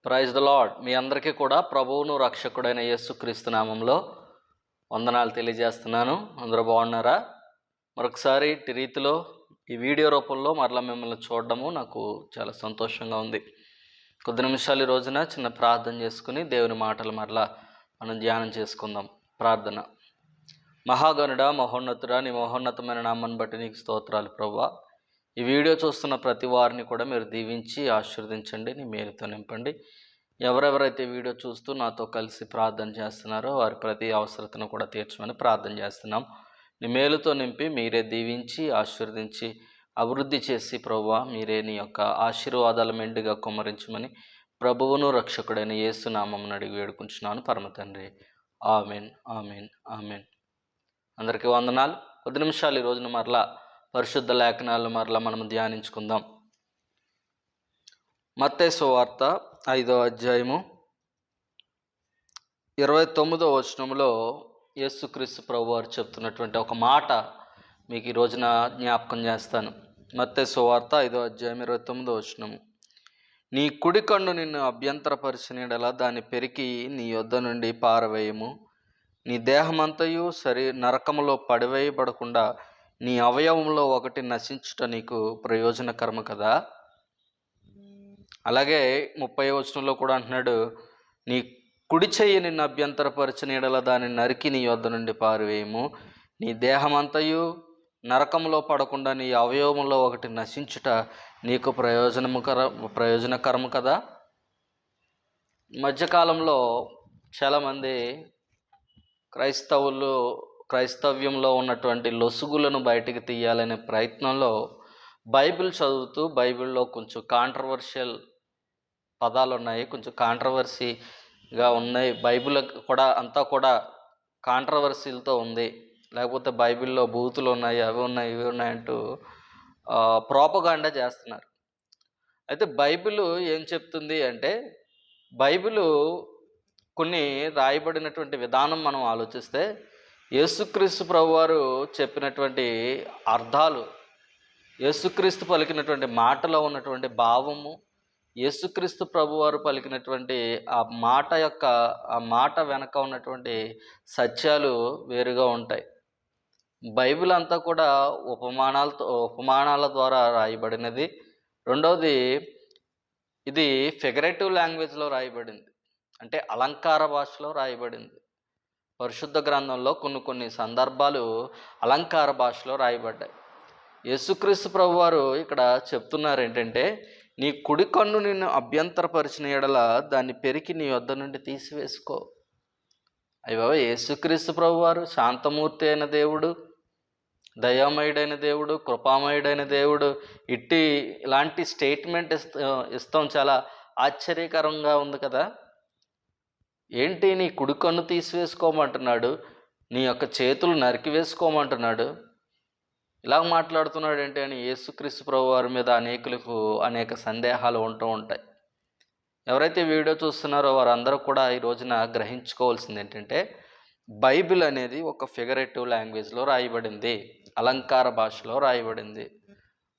Praise the lord. మీ అందరికీ కూడా ప్రభువును రక్షకుడైన యేసుక్రీస్తు నామంలో వందనాలు తెలియజేస్తున్నాను. అందరూ బాగున్నారా? మరొకసారి ఇట్టి రీతిలో ఈ వీడియో రూపంలో మరలా మిమ్మల్ని చూడడము నాకు చాలా సంతోషంగా ఉంది. కొద్ది నిమిషాలు ఈ రోజున చిన్న ప్రార్థన చేసుకుని దేవుని మాటలు మరలా మనం ధ్యానం చేసుకుందాం. ప్రార్థన. మహాగణుడా, మహోన్నతుడా, నీ మహోన్నతమైన నామాన్ని బట్టి నీకు స్తోత్రాలు ప్రభువా. ఈ వీడియో చూస్తున్న ప్రతి వారిని కూడా మీరు దీవించి ఆశీర్వదించండి, నీ మేలుతో నింపండి. ఎవరెవరైతే వీడియో చూస్తూ నాతో కలిసి ప్రార్థన చేస్తున్నారో వారి ప్రతి అవసరతను కూడా తీర్చమని ప్రార్థన చేస్తున్నాం. నీ మేలుతో నింపి మీరే దీవించి ఆశీర్వదించి అభివృద్ధి చేసి ప్రభువా, మీరే నీ యొక్క ఆశీర్వాదాల మెండుగా కుమ్మరించమని ప్రభువును రక్షకుడైన యేసు నామమున అడిగి వేడుకుంటున్నాను పరమ తండ్రి. Amen, amen, amen. అందరికీ వందనాలు. కొద్ది నిమిషాలు ఈ రోజున మరలా పరిశుద్ధ లేఖనాలు మరలా మనం ధ్యానించుకుందాం. మత్తయి సువార్త 5వ అధ్యాయము 29వ వచనంలో యేసుక్రీస్తు ప్రభు వారు చెప్తున్నటువంటి ఒక మాట మీకు ఈ రోజున జ్ఞాపకం చేస్తాను. మత్తయి సువార్త 5వ అధ్యాయం 29వ వచనము. నీ కుడి కన్ను నిన్ను అభ్యంతరపరిచిన యెడల దాన్ని పెరికి నీ యొద్ద నుండి పారవేయము. నీ దేహమంతయు నరకములో పడివేయబడకుండా నీ అవయవంలో ఒకటి నశించుట నీకు ప్రయోజనకరము కదా. అలాగే 30వ వచనంలో కూడా అంటున్నాడు, నీ కుడి చెయ్యి నిన్ను అభ్యంతరపరిచిన యెడల దాన్ని నరికి నీ యొద్ద నుండి పారివేయము. నీ దేహమంతయు నరకంలో పడకుండా నీ అవయవంలో ఒకటి నశించుట నీకు ప్రయోజనకరము కదా. మధ్యకాలంలో చాలామంది క్రైస్తవ్యంలో ఉన్నటువంటి లొసుగులను బయటికి తీయాలనే ప్రయత్నంలో బైబిల్ చదువుతూ బైబిల్లో కొంచెం కాంట్రవర్షియల్ పదాలు ఉన్నాయి, కొంచెం కాంట్రవర్సీగా ఉన్నాయి. బైబిల్ కూడా అంతా కూడా కాంట్రవర్సీలతో ఉంది, లేకపోతే బైబిల్లో బూతులు ఉన్నాయి, అవి ఉన్నాయి, ఇవి ఉన్నాయి అంటూ ప్రోపగాండా చేస్తున్నారు. అయితే బైబిల్ ఏం చెప్తుంది అంటే, బైబిల్ కొన్ని రాయబడినటువంటి విధానం మనం ఆలోచిస్తే యేసుక్రీస్తు ప్రభువారు చెప్పినటువంటి అర్థాలు, యేసుక్రీస్తు పలికినటువంటి మాటలో ఉన్నటువంటి భావము, యేసుక్రీస్తు ప్రభువారు పలికినటువంటి ఆ మాట వెనక ఉన్నటువంటి సత్యాలు వేరుగా ఉంటాయి. బైబిల్ అంతా కూడా ఉపమానాల ద్వారా రాయబడినది. రెండవది, ఇది ఫిగరేటివ్ లాంగ్వేజ్లో రాయబడింది, అంటే అలంకార భాషలో రాయబడింది. పరిశుద్ధ గ్రంథంలో కొన్ని సందర్భాలు అలంకార భాషలో రాయబడ్డాయి. యేసుక్రీస్తు ప్రభువారు ఇక్కడ చెప్తున్నారు ఏంటంటే, నీ కుడి కన్ను నిన్ను అభ్యంతరపరిచిన యెడల దాన్ని పెరికి నీ వద్ద నుండి తీసివేసుకో. అయ్యో, యేసుక్రీస్తు ప్రభువారు శాంతమూర్తి అయిన దేవుడు, దయామయుడైన దేవుడు, కృపామయుడైన దేవుడు, ఇలాంటి స్టేట్మెంట్ ఇస్తాం చాలా ఆశ్చర్యకరంగా ఉంది కదా. ఏంటి, నీ కుడి కన్ను తీసివేసుకోమంటున్నాడు, నీ యొక్క చేతులు నరికివేసుకోమంటున్నాడు, ఇలా మాట్లాడుతున్నాడు ఏంటి అని యేసుక్రీస్తు ప్రభు వారి మీద అనేక సందేహాలు ఉంటూ ఉంటాయి. ఎవరైతే వీడియో చూస్తున్నారో వారందరూ కూడా ఈ రోజున గ్రహించుకోవాల్సింది ఏంటంటే, బైబిల్ అనేది ఒక ఫిగరేటివ్ లాంగ్వేజ్లో రాయబడింది, అలంకార భాషలో రాయబడింది.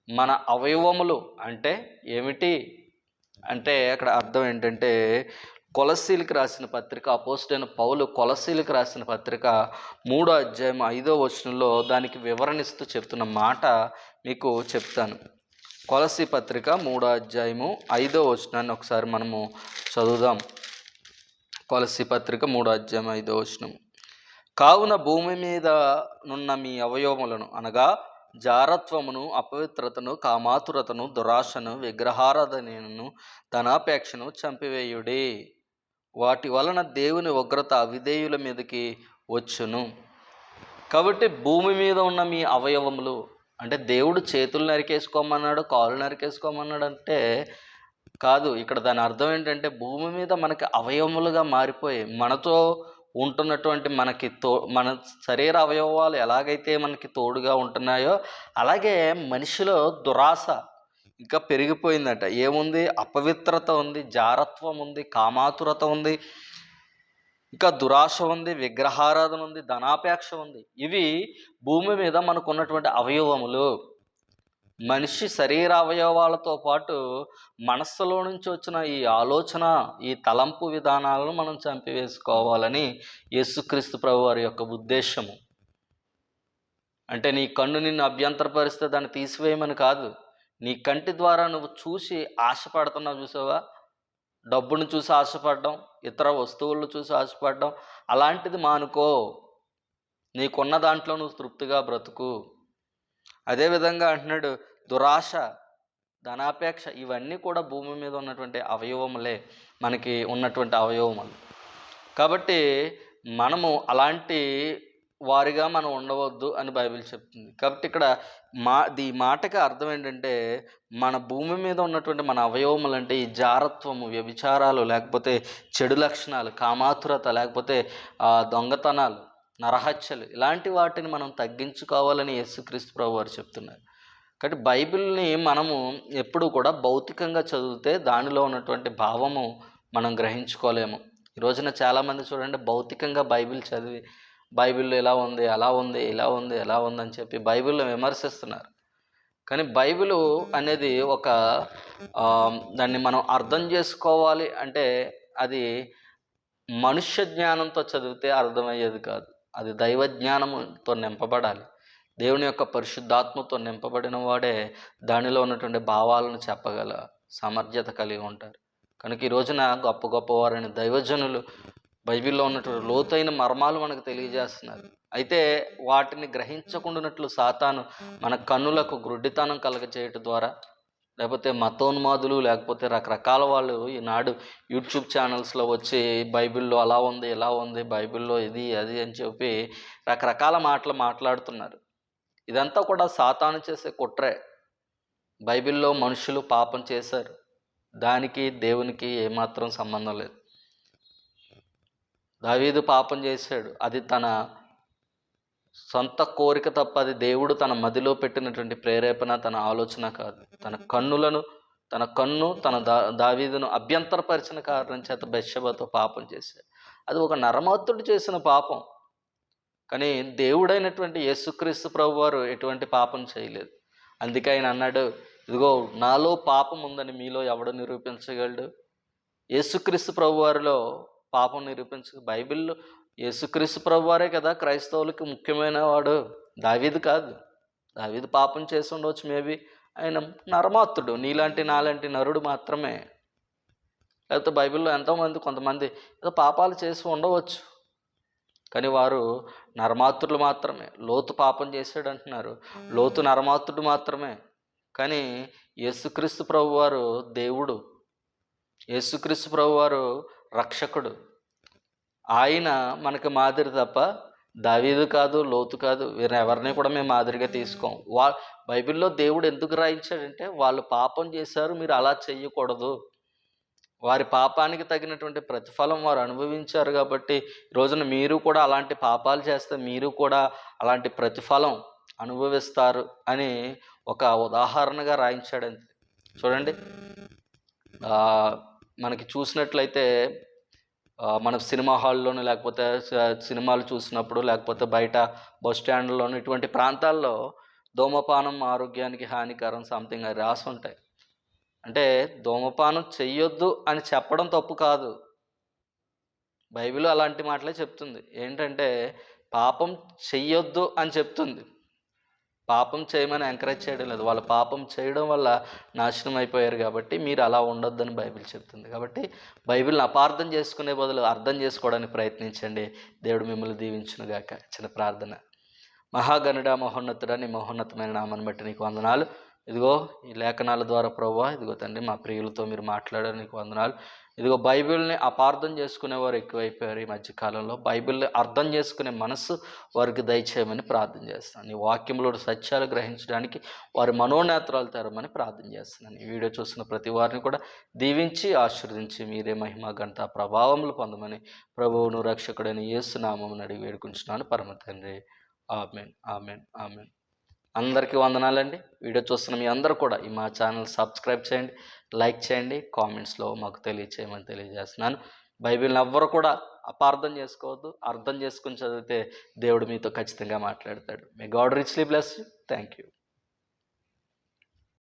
మన అవయవములు అంటే ఏమిటి అంటే అక్కడ అర్థం ఏంటంటే, కొలస్సీలకు రాసిన పత్రిక, అపోస్తలుడైన పౌలు కొలస్సీలకు రాసిన పత్రిక 3వ అధ్యాయం 5వ వచనంలో దానికి వివరణిస్తూ చెప్తున్న మాట మీకు చెప్తాను. కొలస్సీ పత్రిక 3వ అధ్యాయము 5వ వచనాన్ని ఒకసారి మనము చదువుదాం. కొలస్సీ పత్రిక 3వ అధ్యాయం 5వ వచనం. కావున భూమి మీద నున్న మీ అవయవములను అనగా జారత్వమును, అపవిత్రతను, కామాతురతను, దురాశను, విగ్రహారాధనను, ధనాపేక్షను చంపివేయుడి. వాటి వలన దేవుని ఉగ్రత అవిధేయుల మీదకి వచ్చును. కాబట్టి భూమి మీద ఉన్న మీ అవయవములు అంటే దేవుడు చేతులు నరికేసుకోమన్నాడు, కాళ్ళు నరికేసుకోమన్నాడు అంటే కాదు. ఇక్కడ దాని అర్థం ఏంటంటే, భూమి మీద మనకి అవయవములుగా మారిపోయి మనతో ఉంటున్నటువంటి మన శరీర అవయవాలు ఎలాగైతే మనకి తోడుగా ఉంటున్నాయో అలాగే మనిషిలో దురాశ ఇంకా పెరిగిపోయిందట. ఏముంది? అపవిత్రత ఉంది, జారత్వం ఉంది, కామాతురత ఉంది, ఇంకా దురాశ ఉంది, విగ్రహారాధన ఉంది, ధనాపేక్ష ఉంది. ఇవి భూమి మీద మనకు ఉన్నటువంటి అవయవములు. మనిషి శరీర అవయవాలతో పాటు మనస్సులో నుంచి వచ్చిన ఈ ఆలోచన, ఈ తలంపు విధానాలను మనం చంపివేసుకోవాలని యేసుక్రీస్తు ప్రభు వారి యొక్క ఉద్దేశము. అంటే నీ కన్ను నిన్ను అభ్యంతరపరిస్తే దాన్ని తీసివేయమని కాదు. నీ కంటి ద్వారా నువ్వు చూసి ఆశపడుతున్నావు చూసావా? డబ్బును చూసి ఆశపడడం, ఇతర వస్తువులను చూసి ఆశపడడం, అలాంటిది మానుకో. నీకున్న దాంట్లో నువ్వు తృప్తిగా బ్రతుకు. అదేవిధంగా అంటున్నాడు, దురాశ, ధనాపేక్ష, ఇవన్నీ కూడా భూమి మీద ఉన్నటువంటి అవయవములే, మనకి ఉన్నటువంటి అవయవములు. కాబట్టి మనము అలాంటి వారిగా మనం ఉండవద్దు అని బైబిల్ చెప్తుంది. కాబట్టి ఇక్కడ ఈ మాటకి అర్థం ఏంటంటే, మన భూమి మీద ఉన్నటువంటి మన అవయవములు అంటే ఈ జారత్వము, వ్యభిచారాలు, లేకపోతే చెడు లక్షణాలు, కామాతురత, లేకపోతే దొంగతనాలు, నరహత్యలు, ఇలాంటి వాటిని మనం తగ్గించుకోవాలని యేసుక్రీస్తు ప్రభు వారు చెప్తున్నారు. కాబట్టి బైబిల్ని మనము ఎప్పుడు కూడా భౌతికంగా చదివితే దానిలో ఉన్నటువంటి భావము మనం గ్రహించుకోలేము. ఈ రోజున చాలామంది చూడండి, భౌతికంగా బైబిల్ చదివి బైబిల్లో ఇలా ఉంది, అలా ఉంది, ఇలా ఉంది, ఎలా ఉంది అని చెప్పి బైబిల్లో విమర్శిస్తున్నారు. కానీ బైబిలు అనేది దాన్ని మనం అర్థం చేసుకోవాలి అంటే అది మనుష్య జ్ఞానంతో చదివితే అర్థమయ్యేది కాదు. అది దైవ జ్ఞానంతో నింపబడాలి. దేవుని యొక్క పరిశుద్ధాత్మతో నింపబడిన వాడే దానిలో ఉన్నటువంటి భావాలను చెప్పగల సామర్థ్యత కలిగి ఉంటారు. కనుక ఈ రోజున గొప్ప గొప్పవారైన దైవజనులు బైబిల్లో ఉన్నటువంటి లోతైన మర్మాలు మనకు తెలియజేస్తున్నారు. అయితే వాటిని గ్రహించకుండానట్లు సాతాను మన కన్నులకు గ్రుడ్డితనం కలగజేయటం ద్వారా, లేకపోతే మతోన్మాదులు, లేకపోతే రకరకాల వాళ్ళు ఈనాడు యూట్యూబ్ ఛానల్స్లో వచ్చి బైబిల్లో అలా ఉంది, ఇలా ఉంది, బైబిల్లో ఇది అది అని చెప్పి రకరకాల మాటలు మాట్లాడుతున్నారు. ఇదంతా కూడా సాతాను చేసే కుట్రే. బైబిల్లో మనుషులు పాపం చేశారు, దానికి దేవునికి ఏమాత్రం సంబంధం లేదు. దావీదు పాపం చేశాడు, అది తన సొంత కోరిక తప్ప అది దేవుడు తన మదిలో పెట్టినటువంటి ప్రేరేపణ, తన ఆలోచన కాదు. తన కన్ను దావీదును అభ్యంతరపరిచిన కారణం చేత బెత్షెబతో పాపం చేశాడు. అది ఒక నరమత్తుడు చేసిన పాపం. కానీ దేవుడైనటువంటి యేసుక్రీస్తు ప్రభు వారు ఎటువంటి పాపం చేయలేదు. అందుకే ఆయన అన్నాడు, ఇదిగో నాలో పాపం ఉందని మీలో ఎవడు నిరూపించగలడు? యేసుక్రీస్తు ప్రభు వారిలో పాపం బైబిల్లో యేసుక్రీస్తు ప్రభు వారే కదా క్రైస్తవులకి ముఖ్యమైన వాడు, దావీదు కాదు. దావీదు పాపం చేసి ఉండవచ్చు, మేబీ ఆయన నరమాత్రుడు, నాలాంటి నరుడు మాత్రమే. లేకపోతే బైబిల్లో కొంతమంది ఏదో పాపాలు చేసి ఉండవచ్చు, కానీ వారు నరమాత్రులు మాత్రమే. లోతు పాపం చేశాడు అంటున్నారు, లోతు నరమాత్రుడు మాత్రమే. కానీ యేసుక్రీస్తు ప్రభు వారు దేవుడు, యేసుక్రీస్తు ప్రభు వారు రక్షకుడు. ఆయన మనకు మాదిరి తప్ప దావీదు కాదు, లోతు కాదు, వీరెవరిని కూడా మేము మాదిరిగా తీసుకోం. బైబిల్లో దేవుడు ఎందుకు రాయించాడంటే, వాళ్ళు పాపం చేశారు, మీరు అలా చెయ్యకూడదు, వారి పాపానికి తగినటువంటి ప్రతిఫలం వారు అనుభవించారు, కాబట్టి రోజున మీరు కూడా అలాంటి పాపాలు చేస్తే మీరు కూడా అలాంటి ప్రతిఫలం అనుభవిస్తారు అని ఒక ఉదాహరణగా రాయించాడంతే. చూడండి, మనకి చూసినట్లయితే మన సినిమా హాల్లోనూ, లేకపోతే సినిమాలు చూసినప్పుడు, లేకపోతే బయట బస్ స్టాండ్లోనూ, ఇటువంటి ప్రాంతాల్లో ధూమపానం ఆరోగ్యానికి హానికరం సంథింగ్ అది రాసి ఉంటాయి. అంటే ధూమపానం చెయ్యొద్దు అని చెప్పడం తప్పు కాదు, బైబిల్ అలాంటి మాటలే చెప్తుంది. ఏంటంటే పాపం చెయ్యొద్దు అని చెప్తుంది, పాపం చేయమని ఎంకరేజ్ చేయడం లేదు. వాళ్ళు పాపం చేయడం వల్ల నాశనం అయిపోయారు, కాబట్టి మీరు అలా ఉండొద్దని బైబిల్ చెప్తుంది. కాబట్టి బైబిల్ని అపార్థం చేసుకునే బదులు అర్థం చేసుకోవడానికి ప్రయత్నించండి. దేవుడు మిమ్మల్ని దీవించునుగాక. చిన్న ప్రార్థన. మహాగణుడా, మహోన్నతుడా, నీ మహోన్నతమైన నామాన్ని బట్టి నీకు వందనాలు. ఇదిగో ఈ లేఖనాల ద్వారా ప్రభువా, ఇదిగో తండ్రి మా ప్రియులతో మీరు మాట్లాడారు, నీకు వందనాలు. ఇదిగో బైబిల్ని అపార్థం చేసుకునేవారు ఎక్కువైపోయారు ఈ మధ్యకాలంలో. బైబిల్ని అర్థం చేసుకునే మనస్సు వారికి దయచేయమని ప్రార్థన చేస్తున్నాను. నీ వాక్యంలో సత్యాలు గ్రహించడానికి వారి మనోనేత్రాలు తెరమని ప్రార్థన చేస్తున్నాను. ఈ వీడియో చూస్తున్న ప్రతి వారిని కూడా దీవించి ఆశీర్వదించి మీరే మహిమ ఘనత ప్రభావములు పొందమని ప్రభువును రక్షకుడైన యేసు నామమున అడిగి వేడుకుంటున్నాను పరమ తండ్రి. Amen, amen, amen. అందరికీ వందనాలండి. వీడియో చూస్తున్న మీ అందరూ కూడా ఈ మా ఛానల్ సబ్స్క్రైబ్ చేయండి, లైక్ చేయండి, కామెంట్స్లో మాకు తెలియచేయమని తెలియజేస్తున్నాను. బైబిల్ని ఎవ్వరు కూడా అపార్థం చేసుకోవద్దు, అర్థం చేసుకుని చదివితే దేవుడు మీతో ఖచ్చితంగా మాట్లాడతాడు. May God richly bless you. Thank you.